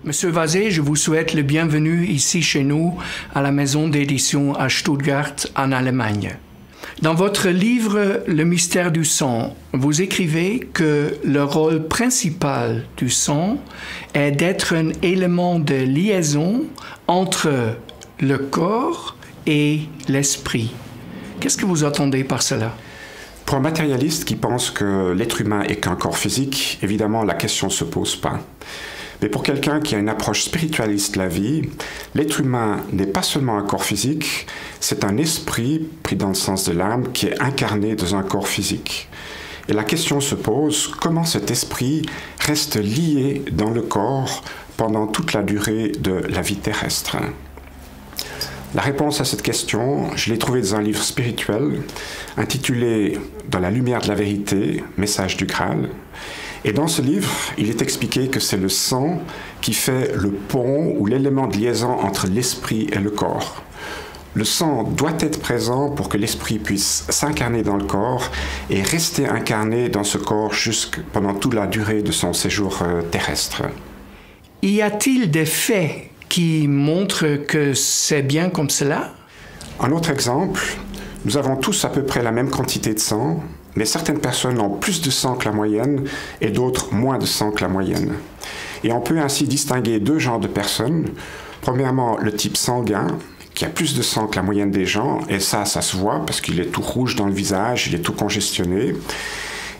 Monsieur Vazé, je vous souhaite le bienvenu ici chez nous, à la maison d'édition à Stuttgart, en Allemagne. Dans votre livre « Le mystère du sang », vous écrivez que le rôle principal du sang est d'être un élément de liaison entre le corps et l'esprit. Qu'est-ce que vous entendez par cela? Pour un matérialiste qui pense que l'être humain est qu'un corps physique, évidemment, la question ne se pose pas. Mais pour quelqu'un qui a une approche spiritualiste de la vie, l'être humain n'est pas seulement un corps physique, c'est un esprit, pris dans le sens de l'âme, qui est incarné dans un corps physique. Et la question se pose, comment cet esprit reste lié dans le corps pendant toute la durée de la vie terrestre? La réponse à cette question, je l'ai trouvée dans un livre spirituel intitulé « Dans la lumière de la vérité, message du Graal ». Et dans ce livre, il est expliqué que c'est le sang qui fait le pont ou l'élément de liaison entre l'esprit et le corps. Le sang doit être présent pour que l'esprit puisse s'incarner dans le corps et rester incarné dans ce corps pendant toute la durée de son séjour terrestre. Y a-t-il des faits qui montrent que c'est bien comme cela? Un autre exemple, nous avons tous à peu près la même quantité de sang, mais certaines personnes ont plus de sang que la moyenne et d'autres moins de sang que la moyenne. Et on peut ainsi distinguer deux genres de personnes. Premièrement, le type sanguin, qui a plus de sang que la moyenne des gens, et ça se voit parce qu'il est tout rouge dans le visage, il est tout congestionné.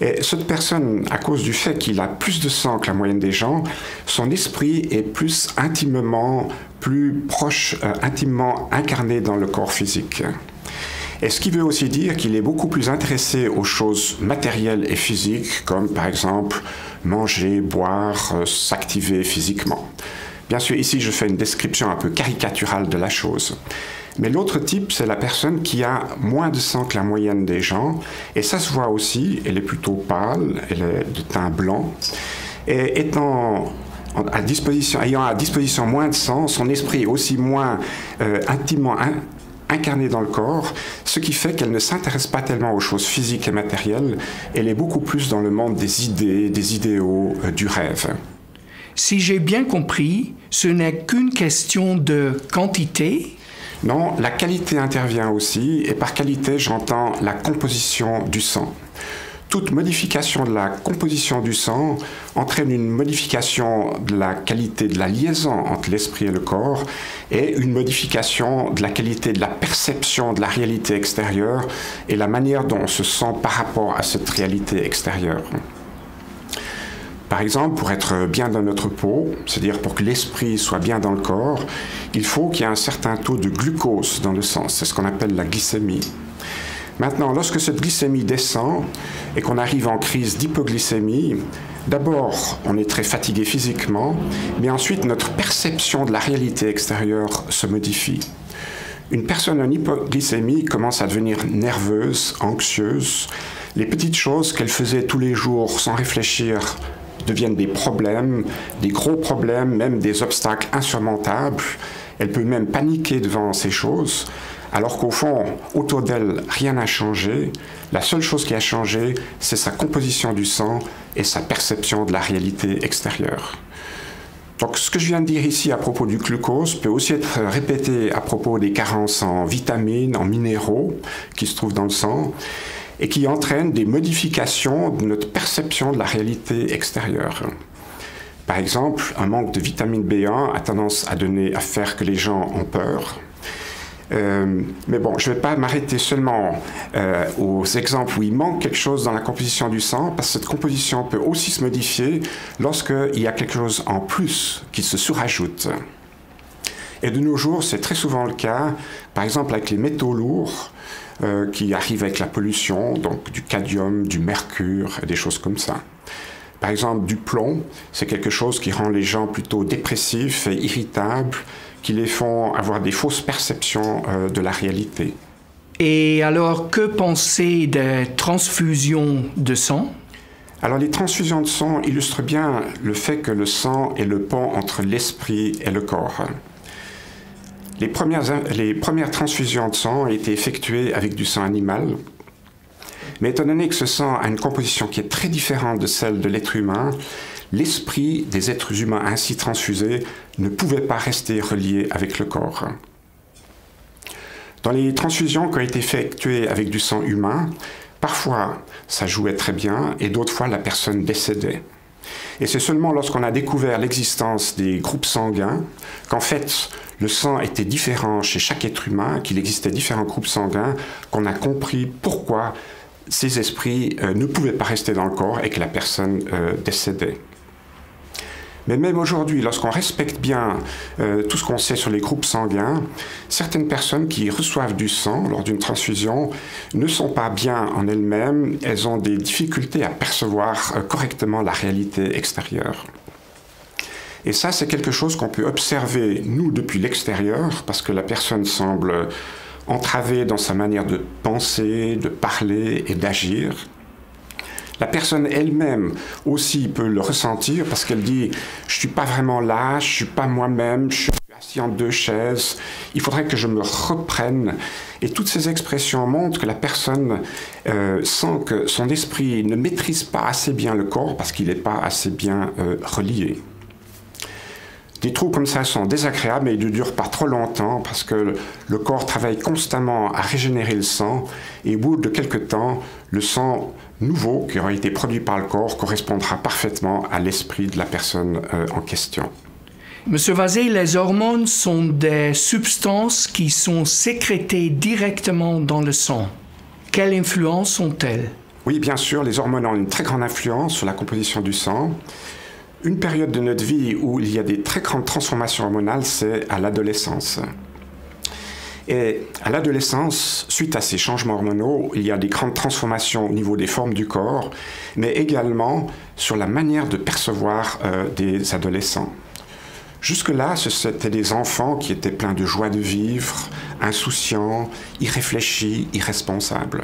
Et cette personne, à cause du fait qu'il a plus de sang que la moyenne des gens, son esprit est plus proche, intimement incarné dans le corps physique. Et ce qui veut aussi dire qu'il est beaucoup plus intéressé aux choses matérielles et physiques, comme par exemple manger, boire, s'activer physiquement. Bien sûr, ici je fais une description un peu caricaturale de la chose. Mais l'autre type, c'est la personne qui a moins de sang que la moyenne des gens. Et ça se voit aussi, elle est plutôt pâle, elle est de teint blanc. Et ayant à disposition moins de sang, son esprit est aussi moins intimement incarnée dans le corps, ce qui fait qu'elle ne s'intéresse pas tellement aux choses physiques et matérielles, elle est beaucoup plus dans le monde des idées, des idéaux, du rêve. Si j'ai bien compris, ce n'est qu'une question de quantité? Non, la qualité intervient aussi, et par qualité, j'entends la composition du sang. Toute modification de la composition du sang entraîne une modification de la qualité de la liaison entre l'esprit et le corps et une modification de la qualité de la perception de la réalité extérieure et la manière dont on se sent par rapport à cette réalité extérieure. Par exemple, pour être bien dans notre peau, c'est-à-dire pour que l'esprit soit bien dans le corps, il faut qu'il y ait un certain taux de glucose dans le sang, c'est ce qu'on appelle la glycémie. Maintenant, lorsque cette glycémie descend et qu'on arrive en crise d'hypoglycémie, d'abord, on est très fatigué physiquement, mais ensuite, notre perception de la réalité extérieure se modifie. Une personne en hypoglycémie commence à devenir nerveuse, anxieuse. Les petites choses qu'elle faisait tous les jours sans réfléchir deviennent des problèmes, des gros problèmes, même des obstacles insurmontables. Elle peut même paniquer devant ces choses. Alors qu'au fond, autour d'elle, rien n'a changé. La seule chose qui a changé, c'est sa composition du sang et sa perception de la réalité extérieure. Donc, ce que je viens de dire ici à propos du glucose peut aussi être répété à propos des carences en vitamines, en minéraux qui se trouvent dans le sang et qui entraînent des modifications de notre perception de la réalité extérieure. Par exemple, un manque de vitamine B1 a tendance à faire que les gens ont peur. Mais bon, je ne vais pas m'arrêter seulement aux exemples où il manque quelque chose dans la composition du sang, parce que cette composition peut aussi se modifier lorsqu'il y a quelque chose en plus qui se surajoute. Et de nos jours, c'est très souvent le cas, par exemple avec les métaux lourds qui arrivent avec la pollution, donc du cadmium, du mercure, des choses comme ça. Par exemple, du plomb, c'est quelque chose qui rend les gens plutôt dépressifs et irritables, qui les font avoir des fausses perceptions de la réalité. Et alors, que penser des transfusions de sang? Alors, les transfusions de sang illustrent bien le fait que le sang est le pont entre l'esprit et le corps. Les premières transfusions de sang ont été effectuées avec du sang animal, mais étant donné que ce sang a une composition qui est très différente de celle de l'être humain, l'esprit des êtres humains ainsi transfusés ne pouvait pas rester relié avec le corps. Dans les transfusions qui ont été effectuées avec du sang humain, parfois ça jouait très bien et d'autres fois la personne décédait. Et c'est seulement lorsqu'on a découvert l'existence des groupes sanguins, qu'en fait le sang était différent chez chaque être humain, qu'il existait différents groupes sanguins, qu'on a compris pourquoi ces esprits ne pouvaient pas rester dans le corps et que la personne décédait. Mais même aujourd'hui, lorsqu'on respecte bien tout ce qu'on sait sur les groupes sanguins, certaines personnes qui reçoivent du sang lors d'une transfusion ne sont pas bien en elles-mêmes, elles ont des difficultés à percevoir correctement la réalité extérieure. Et ça, c'est quelque chose qu'on peut observer, nous, depuis l'extérieur, parce que la personne semble entravée dans sa manière de penser, de parler et d'agir. La personne elle-même aussi peut le ressentir parce qu'elle dit « je ne suis pas vraiment là, je ne suis pas moi-même, je suis assis en deux chaises, il faudrait que je me reprenne ». Et toutes ces expressions montrent que la personne sent que son esprit ne maîtrise pas assez bien le corps parce qu'il n'est pas assez bien relié. Des troubles comme ça sont désagréables, mais ils ne durent pas trop longtemps parce que le corps travaille constamment à régénérer le sang et au bout de quelques temps, le sang nouveau qui aura été produit par le corps correspondra parfaitement à l'esprit de la personne en question. Monsieur Vazé, les hormones sont des substances qui sont sécrétées directement dans le sang. Quelle influence ont-elles? Oui, bien sûr, les hormones ont une très grande influence sur la composition du sang. Une période de notre vie où il y a des très grandes transformations hormonales, c'est à l'adolescence. Et à l'adolescence, suite à ces changements hormonaux, il y a des grandes transformations au niveau des formes du corps, mais également sur la manière de percevoir des adolescents. Jusque-là, c'était des enfants qui étaient pleins de joie de vivre, insouciants, irréfléchis, irresponsables.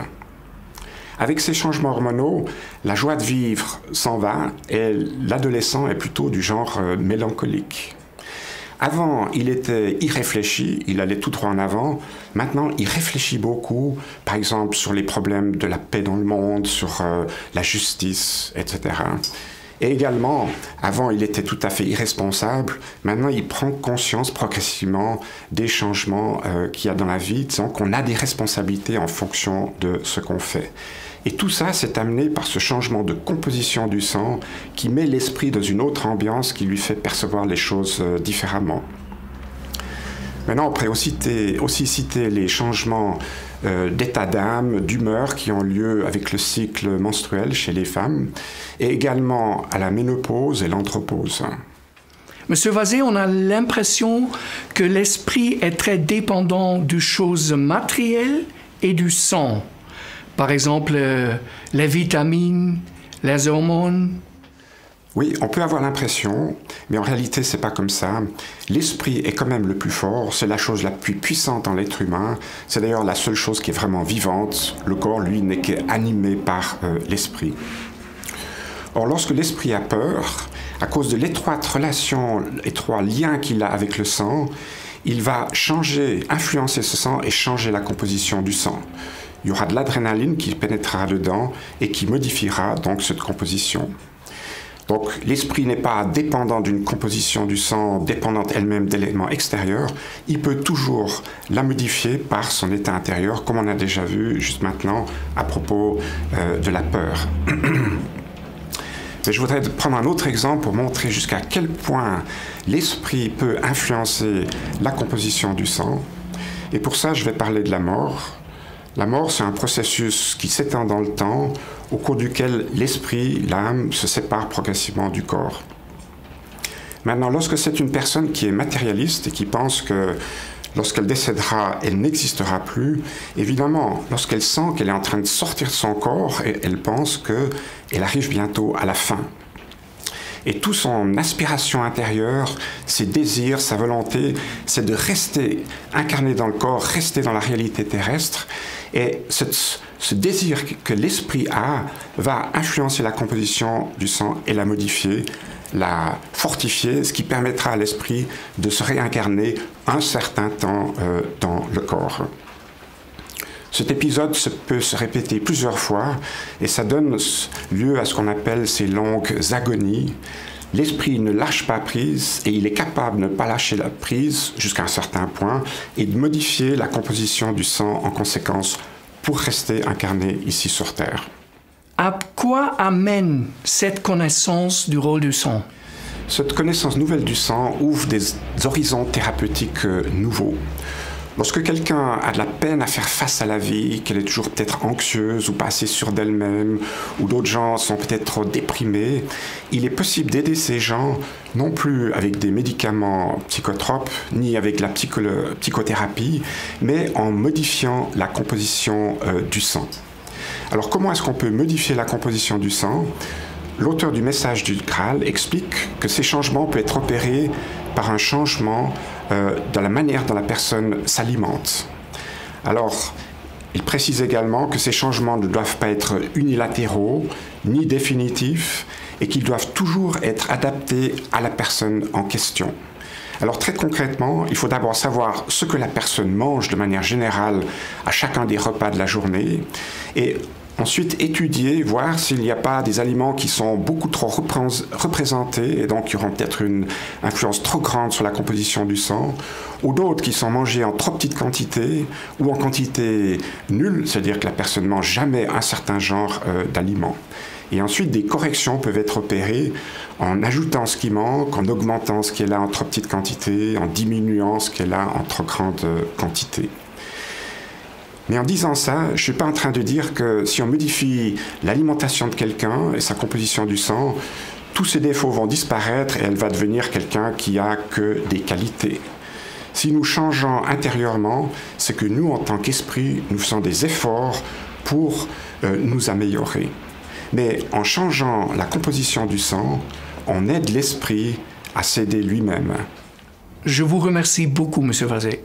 Avec ces changements hormonaux, la joie de vivre s'en va et l'adolescent est plutôt du genre mélancolique. Avant, il était irréfléchi, il allait tout droit en avant. Maintenant, il réfléchit beaucoup, par exemple sur les problèmes de la paix dans le monde, sur la justice, etc. Et également, avant, il était tout à fait irresponsable. Maintenant, il prend conscience progressivement des changements qu'il y a dans la vie, disons qu'on a des responsabilités en fonction de ce qu'on fait. Et tout ça, c'est amené par ce changement de composition du sang qui met l'esprit dans une autre ambiance, qui lui fait percevoir les choses différemment. Maintenant, on pourrait aussi citer les changements d'état d'âme, d'humeur qui ont lieu avec le cycle menstruel chez les femmes, et également à la ménopause et l'andropause. Monsieur Vazé, on a l'impression que l'esprit est très dépendant des choses matérielles et du sang. Par exemple, les vitamines, les hormones. Oui, on peut avoir l'impression, mais en réalité, c'est pas comme ça. L'esprit est quand même le plus fort, c'est la chose la plus puissante dans l'être humain. C'est d'ailleurs la seule chose qui est vraiment vivante. Le corps, lui, n'est qu'animé par l'esprit. Or, lorsque l'esprit a peur, à cause de l'étroite relation, l'étroit lien qu'il a avec le sang, il va influencer ce sang et changer la composition du sang. Il y aura de l'adrénaline qui pénétrera dedans et qui modifiera donc cette composition. Donc l'esprit n'est pas dépendant d'une composition du sang, dépendante elle-même d'éléments extérieurs. Il peut toujours la modifier par son état intérieur, comme on a déjà vu juste maintenant à propos de la peur. Mais je voudrais prendre un autre exemple pour montrer jusqu'à quel point l'esprit peut influencer la composition du sang. Et pour ça, je vais parler de la mort. La mort, c'est un processus qui s'étend dans le temps, au cours duquel l'esprit, l'âme, se séparent progressivement du corps. Maintenant, lorsque c'est une personne qui est matérialiste et qui pense que lorsqu'elle décédera, elle n'existera plus, évidemment, lorsqu'elle sent qu'elle est en train de sortir de son corps, elle pense qu'elle arrive bientôt à la fin. Et toute son aspiration intérieure, ses désirs, sa volonté, c'est de rester incarné dans le corps, rester dans la réalité terrestre. Et ce désir que l'esprit a va influencer la composition du sang et la modifier, la fortifier, ce qui permettra à l'esprit de se réincarner un certain temps dans le corps. Cet épisode peut se répéter plusieurs fois et ça donne lieu à ce qu'on appelle ces longues agonies. L'esprit ne lâche pas prise et il est capable de ne pas lâcher la prise jusqu'à un certain point et de modifier la composition du sang en conséquence pour rester incarné ici sur Terre. À quoi amène cette connaissance du rôle du sang? Cette connaissance nouvelle du sang ouvre des horizons thérapeutiques nouveaux. Lorsque quelqu'un a de la peine à faire face à la vie, qu'elle est toujours peut-être anxieuse ou pas assez sûre d'elle-même, ou d'autres gens sont peut-être trop déprimés, il est possible d'aider ces gens non plus avec des médicaments psychotropes, ni avec la psychothérapie, mais en modifiant la composition du sang. Alors comment est-ce qu'on peut modifier la composition du sang ? L'auteur du message du Graal explique que ces changements peuvent être opérés par un changement dans la manière dont la personne s'alimente. Alors, il précise également que ces changements ne doivent pas être unilatéraux ni définitifs et qu'ils doivent toujours être adaptés à la personne en question. Alors très concrètement, il faut d'abord savoir ce que la personne mange de manière générale à chacun des repas de la journée et ensuite étudier, voir s'il n'y a pas des aliments qui sont beaucoup trop représentés et donc qui auront peut-être une influence trop grande sur la composition du sang, ou d'autres qui sont mangés en trop petite quantité ou en quantité nulle, c'est-à-dire que la personne ne mange jamais un certain genre d'aliments. Et ensuite, des corrections peuvent être opérées en ajoutant ce qui manque, en augmentant ce qui est là en trop petite quantité, en diminuant ce qui est là en trop grande quantité. Mais en disant ça, je ne suis pas en train de dire que si on modifie l'alimentation de quelqu'un et sa composition du sang, tous ses défauts vont disparaître et elle va devenir quelqu'un qui a que des qualités. Si nous changeons intérieurement, c'est que nous, en tant qu'esprit, nous faisons des efforts pour nous améliorer. Mais en changeant la composition du sang, on aide l'esprit à s'aider lui-même. Je vous remercie beaucoup, M. Vazet.